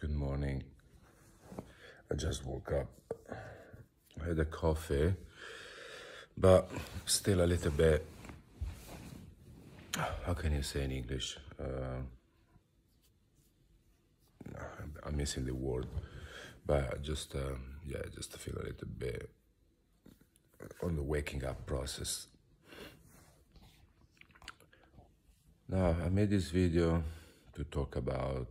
Good morning. I just woke up. I had a coffee, but still a little bit. How can you say in English? I'm missing the word, but just just feel a little bit on the waking up process. Now, I made this video to talk about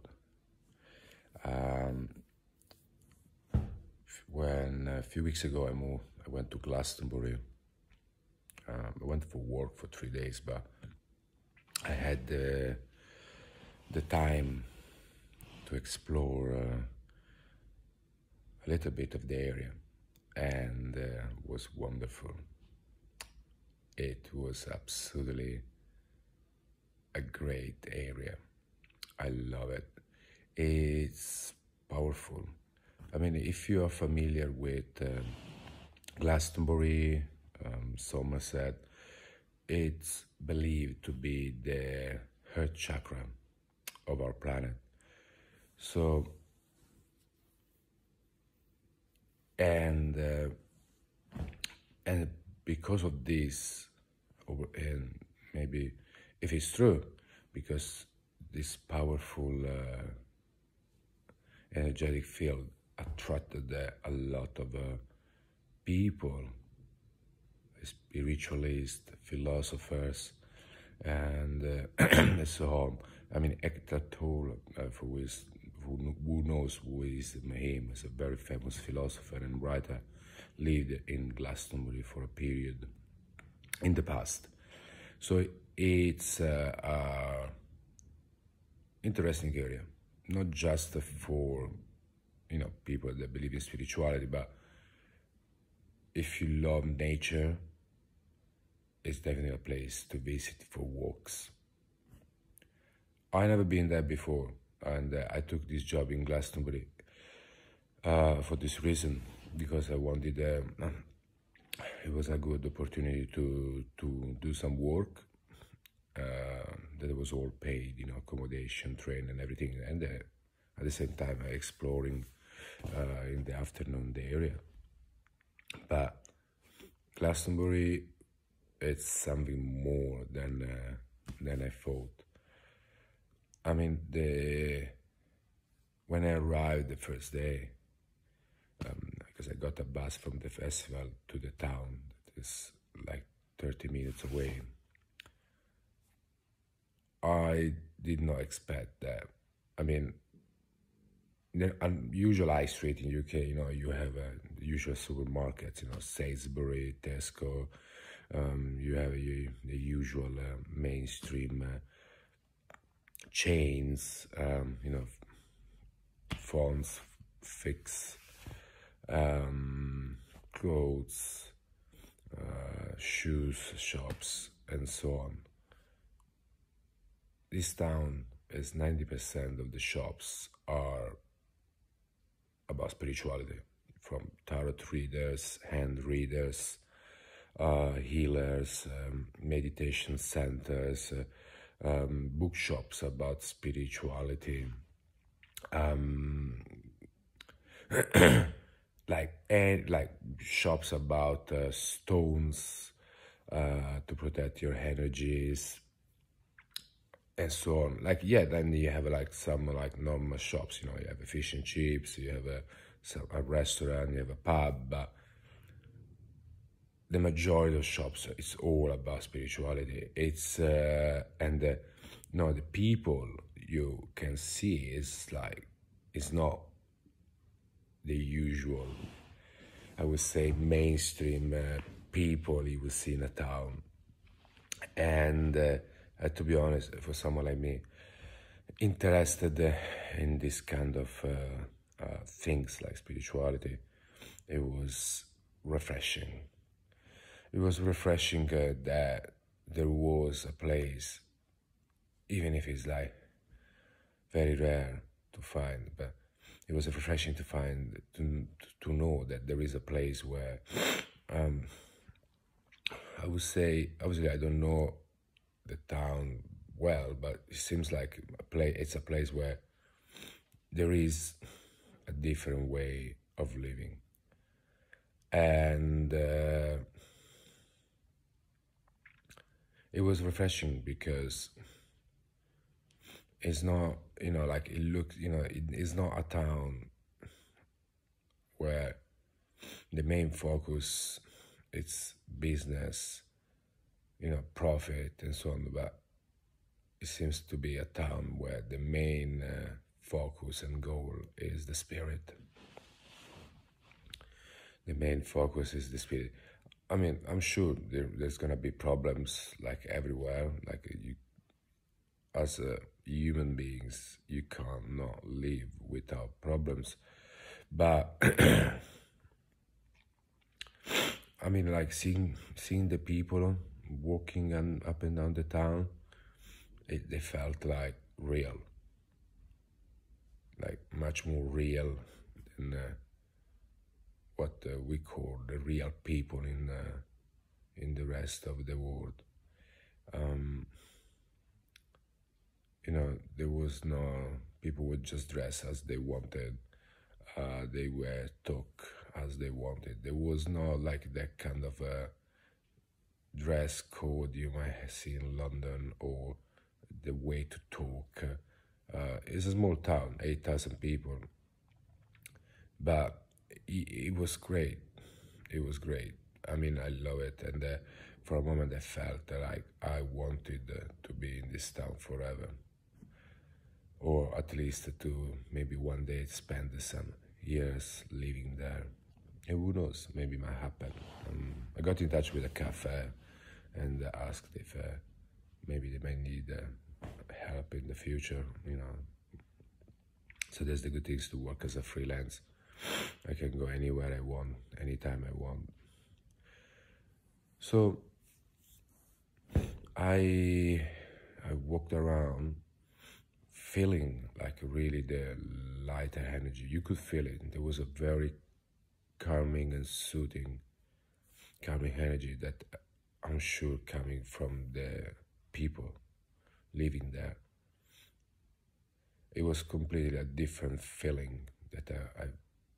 when a few weeks ago I went to Glastonbury. I went for work for 3 days, but I had the time to explore a little bit of the area, and it was wonderful. It was absolutely a great area. I love it. It's powerful. I mean, if you are familiar with Glastonbury, Somerset, it's believed to be the heart chakra of our planet. So, and because of this, and maybe if it's true, because this powerful energetic field attracted a lot of people, spiritualists, philosophers, and so on. I mean, Eckhart Tolle, who knows who is him, is a very famous philosopher and writer, lived in Glastonbury for a period in the past. So it's an interesting area, not just for people that believe in spirituality, but if you love nature, it's definitely a place to visit for walks. I never been there before, and I took this job in Glastonbury for this reason, because I wanted. It was a good opportunity to do some work that was all paid, accommodation, train, and everything, and at the same time exploring in the afternoon the area. But Glastonbury, it's something more than I thought. I mean, when I arrived the first day, because I got a bus from the festival to the town, that is like 30 minutes away, I did not expect that. I mean, the unusual high street in UK, you have the usual supermarkets, Sainsbury, Tesco, you have the usual mainstream chains, phones, fix, clothes, shoes shops, and so on. This town is 90% of the shops are about spirituality, from tarot readers, hand readers, healers, meditation centers, bookshops about spirituality, like shops about stones to protect your energies, and so on. Then you have some normal shops. You have a fish and chips, you have a restaurant, you have a pub, but the majority of shops, it's all about spirituality. It's the people you can see is it's not the usual, I would say, mainstream people you would see in a town. And to be honest, for someone like me, interested in this kind of things like spirituality, it was refreshing. It was refreshing that there was a place, even if it's very rare to find, but it was refreshing to find, to know that there is a place where, I would say, obviously I don't know the town well, but it seems like it's a place where there is a different way of living. And it was refreshing because it's not, like it looks, it's not a town where the main focus it's business, profit and so on, but it seems to be a town where the main focus and goal is the spirit. The main focus is the spirit. I mean, I'm sure there's gonna be problems like everywhere. Like as human beings, you cannot live without problems. But I mean, like seeing the people walking up and down the town, they felt like real, like much more real than what we call the real people in the rest of the world. There was no, people would just dress as they wanted. They were talk as they wanted. There was no like that kind of a dress code you might see in London, or the way to talk. It's a small town, 8,000 people, but it was great. It was great. I mean, I love it, and for a moment I felt like I wanted to be in this town forever, or at least to maybe one day spend some years living there. And who knows, maybe it might happen. I got in touch with a cafe and asked if maybe they might need help in the future, So there's the good things to work as a freelance. I can go anywhere I want, anytime I want. So I walked around feeling like really the lighter energy. You could feel it. There was a very calming and soothing, calming energy that I'm sure coming from the people living there. It was completely a different feeling that I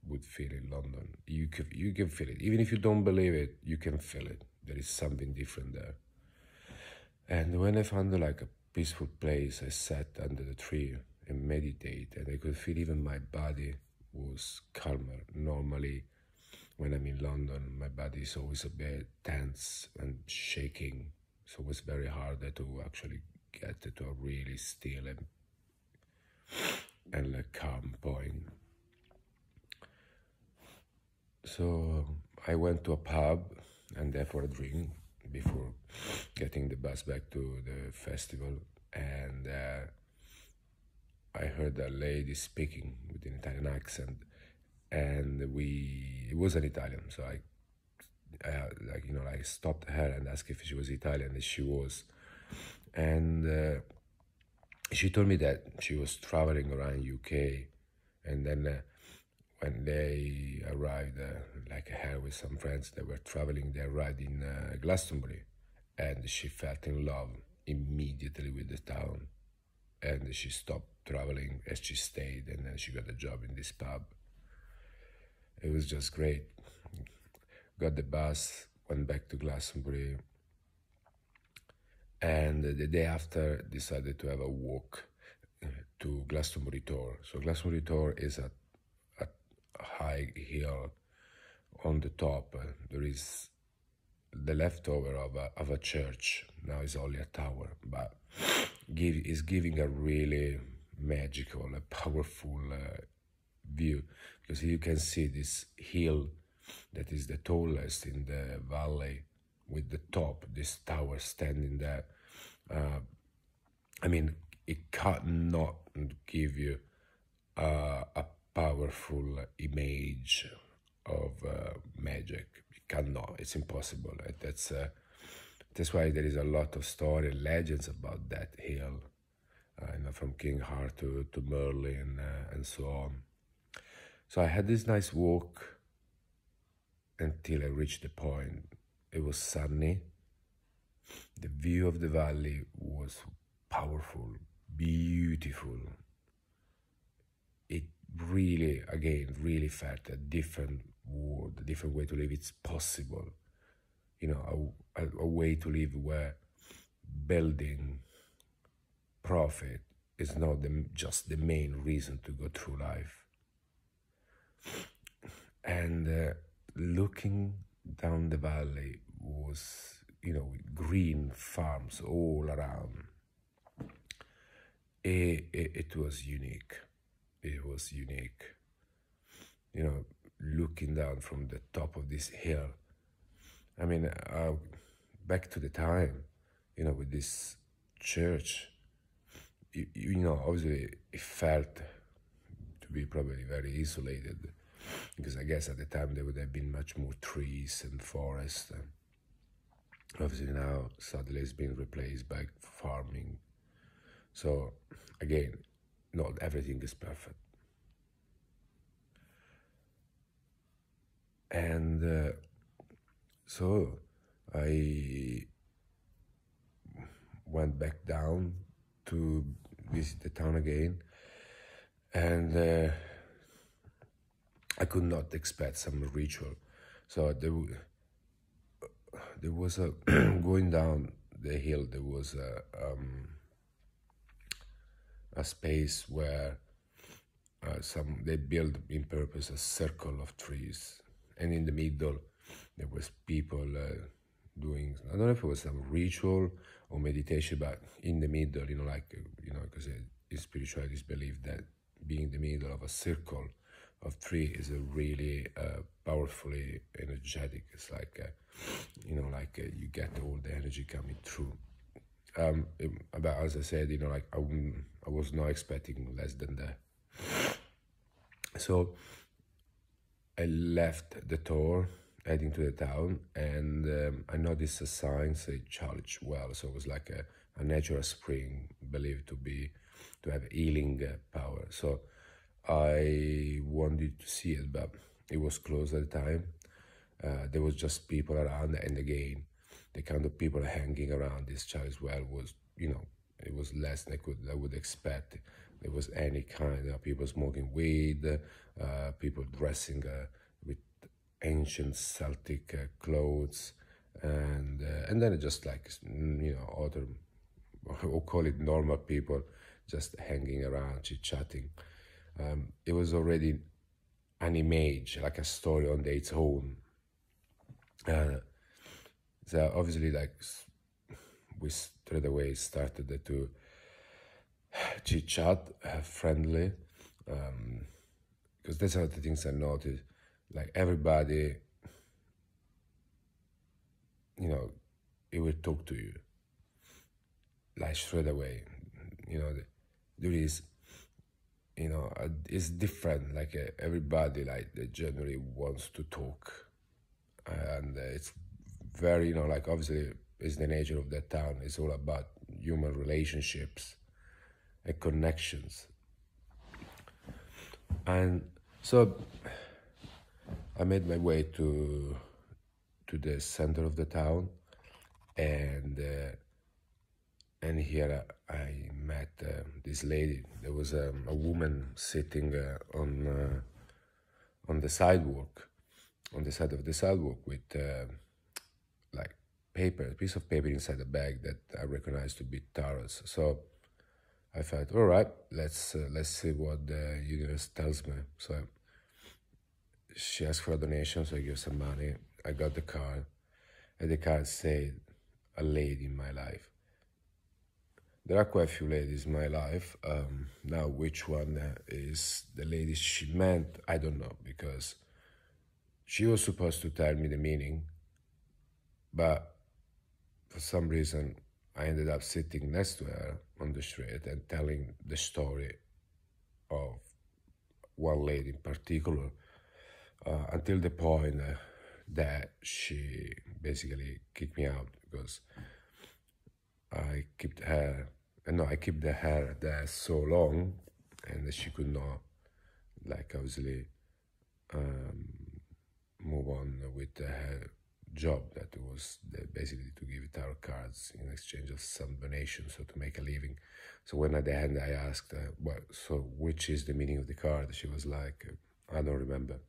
would feel in London. You can feel it. Even if you don't believe it, you can feel it. There is something different there. And when I found like a peaceful place, I sat under the tree and meditate, and I could feel even my body was calmer. Normally, when I'm in London, my body is always a bit tense and shaking. So it was very hard to actually get to a really still and like calm point. So I went to a pub and there for a drink before getting the bus back to the festival, and I heard a lady speaking with an Italian accent, and it was an Italian, so I stopped her and asked if she was Italian, and she was, and she told me that she was traveling around UK, and then when they arrived, like her with some friends that were traveling, they arrived in Glastonbury, and she fell in love immediately with the town, and she stopped traveling as she stayed, and then she got a job in this pub. It was just great. Got the bus, went back to Glastonbury, and the day after decided to have a walk to Glastonbury Tor. So Glastonbury Tor is a high hill. On the top there is the leftover of a church. Now it's only a tower, but is giving a really magical, a powerful view, because you can see this hill that is the tallest in the valley, with the top, this tower standing there. I mean, it cannot give you a powerful image of magic. It cannot. It's impossible. That's why there is a lot of story and legends about that hill, from King Arthur to Merlin and so on. So I had this nice walk until I reached the point. It was sunny. The view of the valley was powerful, beautiful. It really, again, really felt a different world, a different way to live. It's possible, you know, a way to live where building profit is not just the main reason to go through life. And looking down the valley was, you know, green farms all around. It was unique. It was unique. You know, looking down from the top of this hill. I mean, back to the time, you know, with this church, you know, obviously it felt to be probably very isolated, because I guess at the time there would have been much more trees and forest. And obviously now sadly it's been replaced by farming. So again, not everything is perfect. And so I went back down to visit the town again, and I could not expect some ritual. So there was a going down the hill. There was a space where they built in purpose a circle of trees, and in the middle there was people doing, I don't know if it was some ritual or meditation, but in the middle, you know, like, you know, because in spirituality it's believed that being in the middle of a circle of tree is a really powerfully energetic. It's like, you know, like you get all the energy coming through. But as I said, you know, like I was not expecting less than that. So I left the tour heading to the town, and I noticed a sign say Church Well. So it was like a natural spring believed to have healing power. So I wanted to see it, but it was closed at the time. There was just people around, and again, the kind of people hanging around this Church Well was, you know, it was less than I would expect. There was any kind of people smoking weed, people dressing with ancient Celtic clothes, and then just like, you know, other, we'll call it normal people, just hanging around, chit-chatting. It was already an image, like a story on its own. So obviously, like, we straight away started to chit-chat, friendly, because that's one of the things I noticed. Like, everybody, you know, it will talk to you, like, straight away. You know, there is, you know, it's different. Like, everybody, like, they generally wants to talk, and it's very, you know, like, obviously it's the nature of that town. It's all about human relationships and connections. And so I made my way to the center of the town, and here I met this lady. There was a woman sitting on the sidewalk, on the side of the sidewalk, with like paper, a piece of paper inside a bag that I recognized to be tarots. So I thought, all right, let's see what the universe tells me. So she asked for a donation, so I gave some money. I got the card, and the card said, "A lady in my life." There are quite a few ladies in my life. Now, which one is the lady she meant, I don't know, because she was supposed to tell me the meaning, but for some reason I ended up sitting next to her on the street and telling the story of one lady in particular, until the point that she basically kicked me out, because I kept the hair there so long, and she could not, like, obviously, move on with the hair job that was basically to give tarot cards in exchange of some donations, so to make a living. So when at the end I asked, well, so which is the meaning of the card? She was like, I don't remember.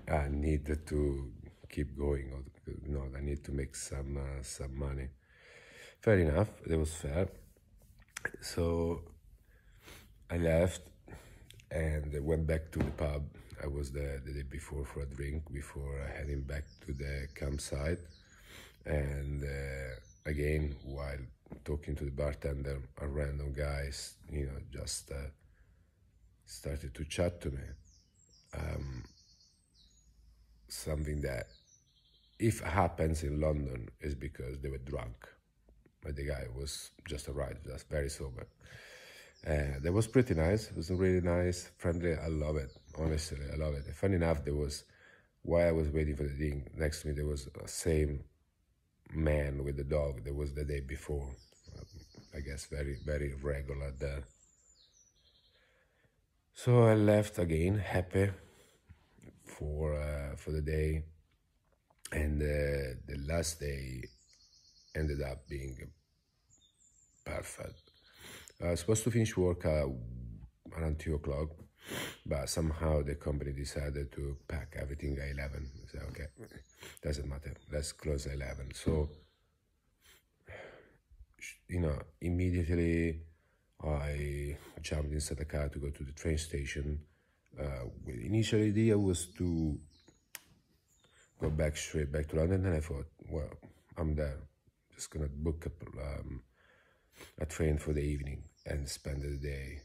I need to keep going, or I need to make some money. Fair enough, it was fair. So I left and went back to the pub. I was there the day before for a drink before heading back to the campsite. And again, while talking to the bartender, a random guy, just started to chat to me. Something that, if happens in London, is because they were drunk. But the guy was just arrived, just very sober. That was pretty nice. It was really nice, friendly. I love it. Honestly, I love it. And funny enough, while I was waiting for the thing, next to me there was a same man with the dog that was the day before. I guess very, very regular there. So I left again, happy for the day. And the last day ended up being perfect. I was supposed to finish work around 2 o'clock, but somehow the company decided to pack everything at 11. I said, okay, doesn't matter, let's close at 11. So, immediately I jumped inside the car to go to the train station. Initial idea was to go straight back to London, and I thought, well, I'm there, just gonna book a train for the evening and spend the day,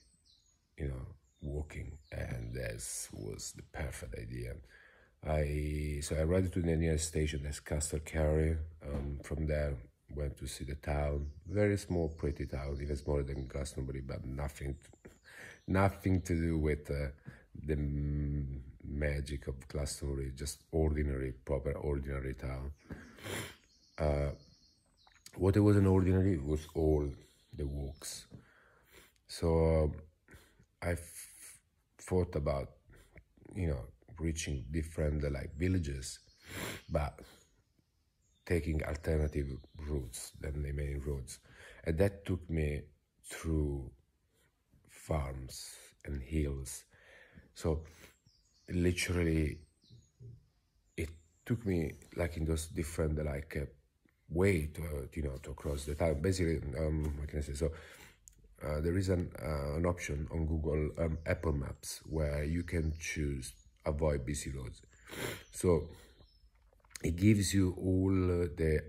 walking, and this was the perfect idea. So I arrived to the nearest station, that's Castle Carry. From there, went to see the town, very small, pretty town, even smaller than Glastonbury, but nothing to do with the magic of Glastonbury, just proper ordinary town. What it was an ordinary was all the walks. So I thought about, reaching different villages, but taking alternative routes than the main roads. And that took me through farms and hills. So literally it took me in those different way to cross the town. Basically, what can I say? So there is an option on Google Apple Maps where you can choose avoid busy roads. So it gives you all the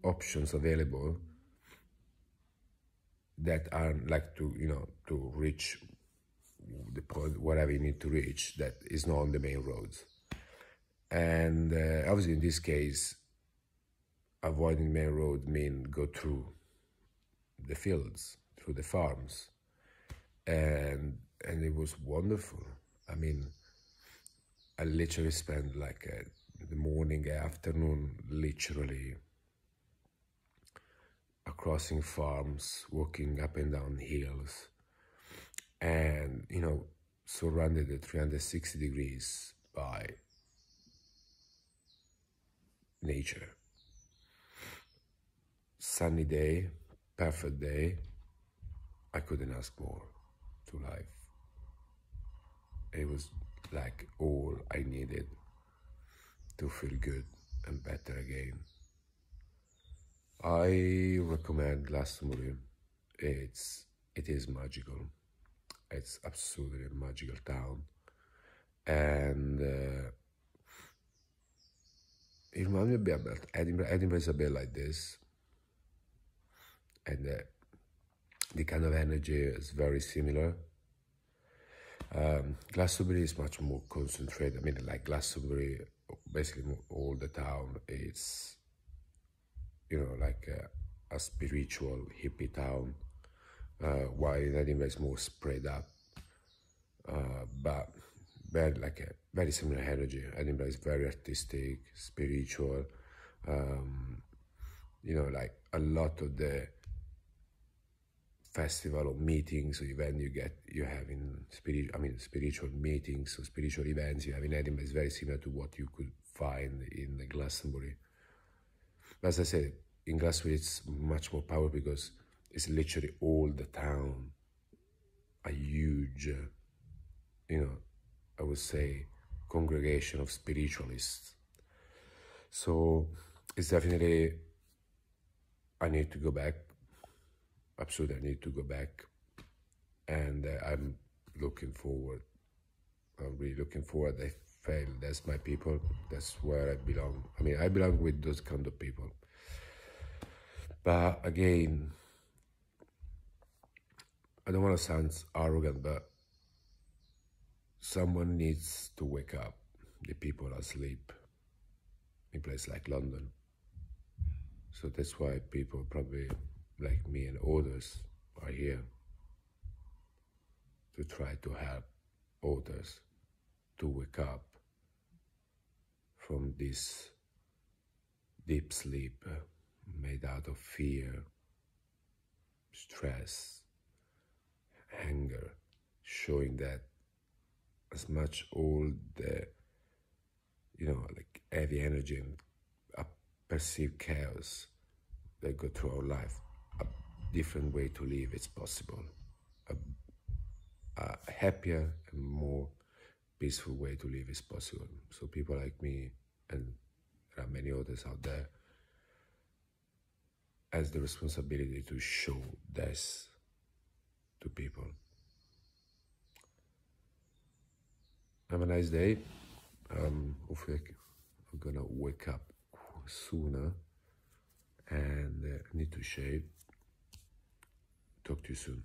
options available that are to reach the point wherever you need to reach that is not on the main roads. And obviously in this case, avoiding main road mean go through the fields, through the farms, and it was wonderful. I mean, I literally spent the morning, afternoon, literally crossing farms, walking up and down hills, and surrounded at 360 degrees by nature. Sunny day, perfect day. I couldn't ask more to life. It was all I needed to feel good and better again. I recommend Glastonbury. It is magical. It's absolutely a magical town, and it reminds me a bit about Edinburgh. Edinburgh is a bit like this, and the kind of energy is very similar. Glastonbury is much more concentrated. I mean, Glastonbury, basically all the town is, a spiritual hippie town, while in Edinburgh is more spread up, but very similar energy. Edinburgh is very artistic, spiritual, a lot of the festival or meetings or event you have in spiritual meetings or spiritual events you have in Edinburgh is very similar to what you could find in the Glastonbury. As I said, in Glastonbury it's much more power because it's literally all the town, a huge, I would say, congregation of spiritualists. So it's definitely, I need to go back. Absolutely, I need to go back. And I'm looking forward. I'm really looking forward. I feel that's my people. That's where I belong. I mean, I belong with those kind of people. But again, I don't want to sound arrogant, but someone needs to wake up. The people are asleep in places like London. So that's why people probably like me and others are here to try to help others to wake up from this deep sleep made out of fear, stress, anger, showing that as much all the, like heavy energy and perceived chaos that go through our life, a different way to live is possible. A happier and more peaceful way to live is possible. So people like me, and there are many others out there, has the responsibility to show this to people. Have a nice day. Hopefully I'm gonna wake up sooner, and I need to shave. Talk to you soon.